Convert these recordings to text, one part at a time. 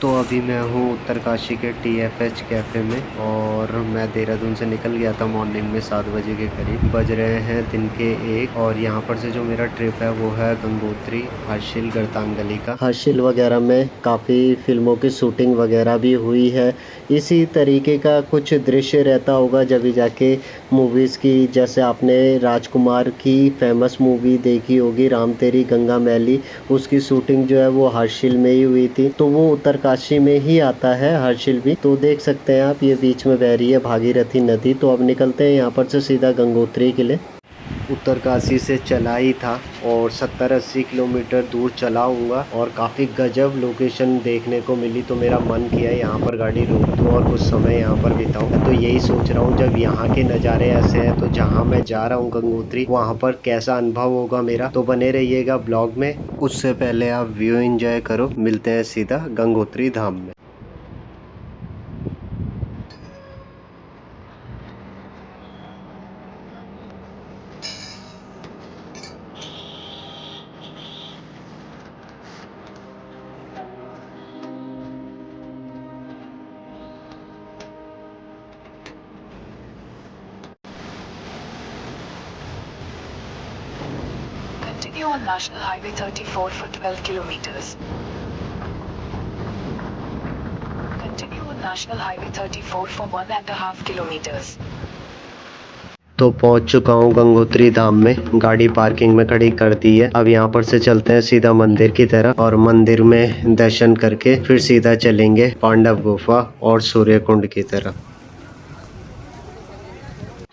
तो अभी मैं हूँ उत्तरकाशी के TFH कैफ़े में और मैं देहरादून से निकल गया था मॉर्निंग में 7 बजे के करीब। बज रहे हैं दिन के 1 और यहाँ पर से जो मेरा ट्रिप है वो है गंगोत्री, हर्षिल, गर्तांगली का। हर्षिल वगैरह में काफ़ी फिल्मों की शूटिंग वगैरह भी हुई है। इसी तरीके का कुछ दृश्य रहता होगा जब भी जाके मूवीज़ की, जैसे आपने राजकुमार की फेमस मूवी देखी होगी राम तेरी गंगा मैली, उसकी शूटिंग जो है वो हर्षिल में ही हुई थी। तो वो उत्तरकाशी में ही आता है हर्षिल भी। तो देख सकते हैं आप, ये बीच में बह रही है भागीरथी नदी। तो अब निकलते हैं यहाँ पर से सीधा गंगोत्री के लिए। उत्तरकाशी से चला ही था और 70-80 किलोमीटर दूर चला हूँगा और काफ़ी गजब लोकेशन देखने को मिली। तो मेरा मन किया यहाँ पर गाड़ी रोक दूँ और कुछ समय यहाँ पर बिताऊँ। तो यही सोच रहा हूँ, जब यहाँ के नज़ारे ऐसे हैं तो जहाँ मैं जा रहा हूँ गंगोत्री, वहाँ पर कैसा अनुभव होगा मेरा। तो बने रहिएगा ब्लॉग में। उससे पहले आप व्यू एंजॉय करो। मिलते हैं सीधा गंगोत्री धाम में। Continue on National Highway 34 for 12 kilometers. Continue on National Highway 34 for 1.5 kilometers. तो पहुंच चुका हूं गंगोत्री धाम में। गाड़ी पार्किंग में खड़ी कर दी है। अब यहां पर से चलते हैं सीधा मंदिर की तरफ और मंदिर में दर्शन करके फिर सीधा चलेंगे पांडव गुफा और सूर्य कुंड की तरफ।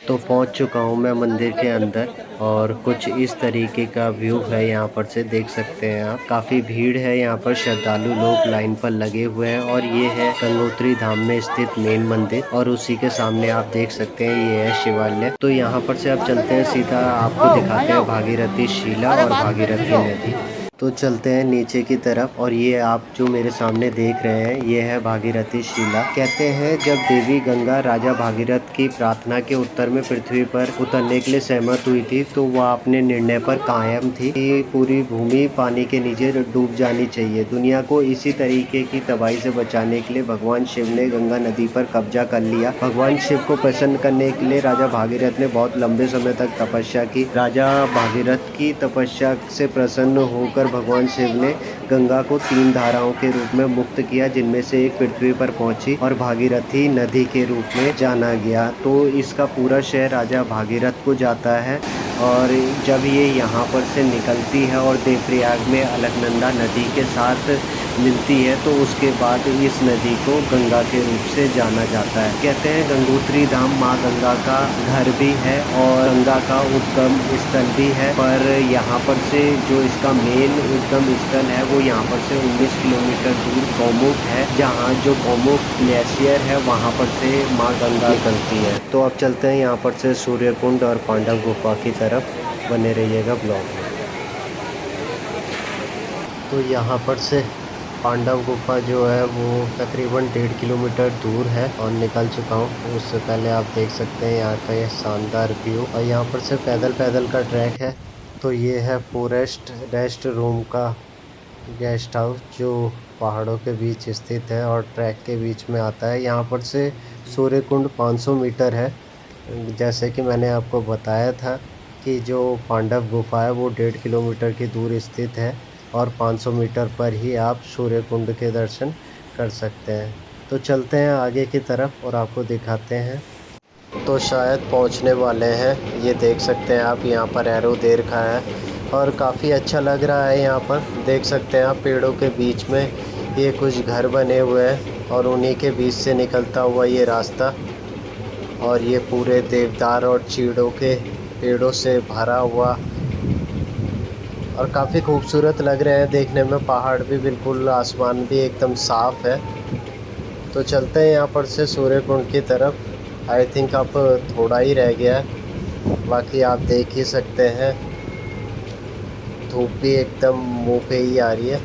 तो पहुंच चुका हूं मैं मंदिर के अंदर और कुछ इस तरीके का व्यू है। यहाँ पर से देख सकते हैं आप, काफ़ी भीड़ है यहाँ पर, श्रद्धालु लोग लाइन पर लगे हुए हैं। और ये है गंगोत्री धाम में स्थित मेन मंदिर और उसी के सामने आप देख सकते हैं ये है शिवालय। तो यहाँ पर से आप चलते हैं सीधा, आपको दिखाते हैं भागीरथी शिला और भागीरथी नदी। तो चलते हैं नीचे की तरफ और ये आप जो मेरे सामने देख रहे हैं ये है भागीरथी शिला। कहते हैं जब देवी गंगा राजा भागीरथ की प्रार्थना के उत्तर में पृथ्वी पर उतरने के लिए सहमत हुई थी, तो वह अपने निर्णय पर कायम थी कि पूरी भूमि पानी के नीचे डूब जानी चाहिए। दुनिया को इसी तरीके की तबाही से बचाने के लिए भगवान शिव ने गंगा नदी पर कब्जा कर लिया। भगवान शिव को प्रसन्न करने के लिए राजा भागीरथ ने बहुत लंबे समय तक तपस्या की। राजा भागीरथ की तपस्या से प्रसन्न होकर भगवान शिव ने गंगा को 3 धाराओं के रूप में मुक्त किया, जिनमें से एक पृथ्वी पर पहुंची और भागीरथी नदी के रूप में जाना गया। तो इसका पूरा श्रेय राजा भागीरथ को जाता है। और जब ये यहाँ पर से निकलती है और देवप्रयाग में अलकनंदा नदी के साथ मिलती है, तो उसके बाद इस नदी को गंगा के रूप से जाना जाता है। कहते हैं गंगोत्री धाम माँ गंगा का घर भी है और गंगा का उद्गम स्थल भी है। पर यहाँ पर से जो इसका मेन उद्गम स्थल है वो यहाँ पर से 19 किलोमीटर दूर गौमुख है, जहाँ जो गौमुख ग्लेशियर है वहाँ पर से माँ गंगा निकलती है। तो अब चलते हैं यहाँ पर से सूर्य कुंड और पांडव गुफा की तरफ। बने रहिएगा ब्लॉग में। तो यहाँ पर से पांडव गुफा जो है वो तकरीबन 1.5 किलोमीटर दूर है और निकल चुका हूँ। उससे पहले आप देख सकते हैं यहाँ का ये शानदार व्यू और यहाँ पर से पैदल का ट्रैक है। तो ये है फॉरेस्ट रेस्ट रूम का गेस्ट हाउस जो पहाड़ों के बीच स्थित है और ट्रैक के बीच में आता है। यहाँ पर से सूर्य कुंड 500 मीटर है। जैसे कि मैंने आपको बताया था कि जो पांडव गुफा है वो 1.5 किलोमीटर की दूर स्थित है और 500 मीटर पर ही आप सूर्य कुंड के दर्शन कर सकते हैं। तो चलते हैं आगे की तरफ और आपको दिखाते हैं। तो शायद पहुंचने वाले हैं। ये देख सकते हैं आप, यहाँ पर एरो दे रखा है और काफ़ी अच्छा लग रहा है। यहाँ पर देख सकते हैं आप, पेड़ों के बीच में ये कुछ घर बने हुए हैं और उन्हीं के बीच से निकलता हुआ ये रास्ता, और ये पूरे देवदार और चीड़ों के पेड़ों से भरा हुआ और काफ़ी खूबसूरत लग रहे हैं देखने में। पहाड़ भी बिल्कुल, आसमान भी एकदम साफ़ है। तो चलते हैं यहाँ पर से सूर्य कुंड की तरफ। आई थिंक अब थोड़ा ही रह गया है, बाकी आप देख ही सकते हैं धूप भी एकदम मुँह पे ही आ रही है।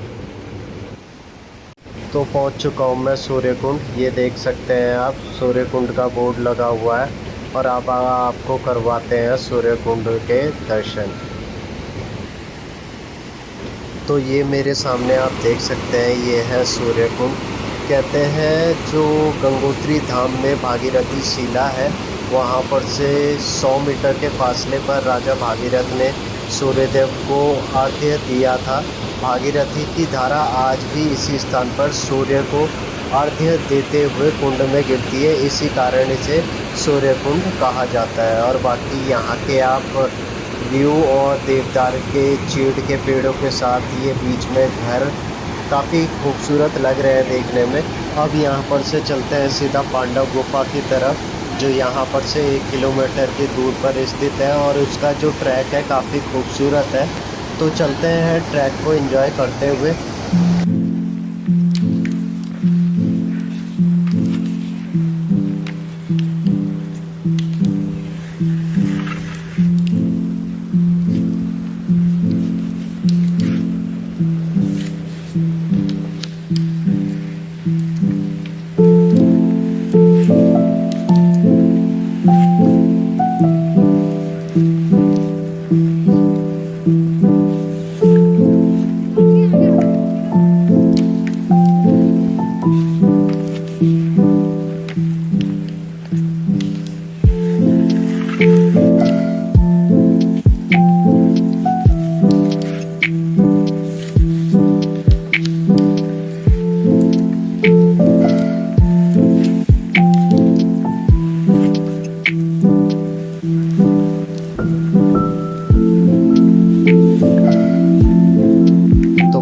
तो पहुँच चुका हूँ मैं सूर्य कुंड। ये देख सकते हैं आप, सूर्य कुंड का बोर्ड लगा हुआ है और अब आपको करवाते हैं सूर्य कुंड के दर्शन। तो ये मेरे सामने आप देख सकते हैं, ये है सूर्य कुंड कहते हैं जो गंगोत्री धाम में भागीरथी शिला है, वहाँ पर से 100 मीटर के फासले पर राजा भागीरथ ने सूर्यदेव को अर्घ्य दिया था। भागीरथी की धारा आज भी इसी स्थान पर सूर्य को अर्घ्य देते हुए कुंड में गिरती है, इसी कारण इसे सूर्य कुंड कहा जाता है। और बाकी यहाँ के आप व्यू और देवदार के चीड़ के पेड़ों के साथ ये बीच में घर काफ़ी खूबसूरत लग रहे हैं देखने में। अब यहाँ पर से चलते हैं सीधा पांडव गुफा की तरफ, जो यहाँ पर से 1 किलोमीटर की दूर पर स्थित है और उसका जो ट्रैक है काफ़ी खूबसूरत है। तो चलते हैं ट्रैक को एंजॉय करते हुए।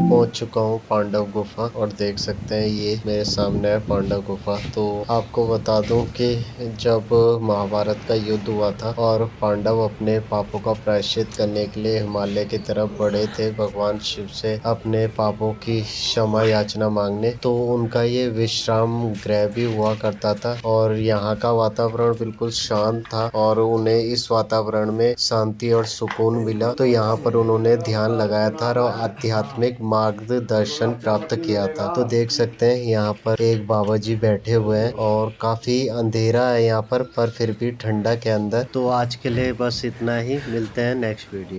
पहुंच चुका हूँ पांडव गुफा और देख सकते हैं ये मेरे सामने है पांडव गुफा। तो आपको बता दूं कि जब महाभारत का युद्ध हुआ था और पांडव अपने पापों का प्रायश्चित करने के लिए हिमालय की तरफ बढ़े थे भगवान शिव से अपने पापों की क्षमा याचना मांगने, तो उनका ये विश्राम गृह भी हुआ करता था और यहाँ का वातावरण बिल्कुल शांत था और उन्हें इस वातावरण में शांति और सुकून मिला। तो यहाँ पर उन्होंने ध्यान लगाया था और आध्यात्मिक मार्गदर्शन प्राप्त किया था। तो देख सकते हैं यहाँ पर एक बाबा जी बैठे हुए हैं और काफी अंधेरा है यहाँ पर फिर भी ठंडा के अंदर। तो आज के लिए बस इतना ही, मिलते हैं नेक्स्ट वीडियो।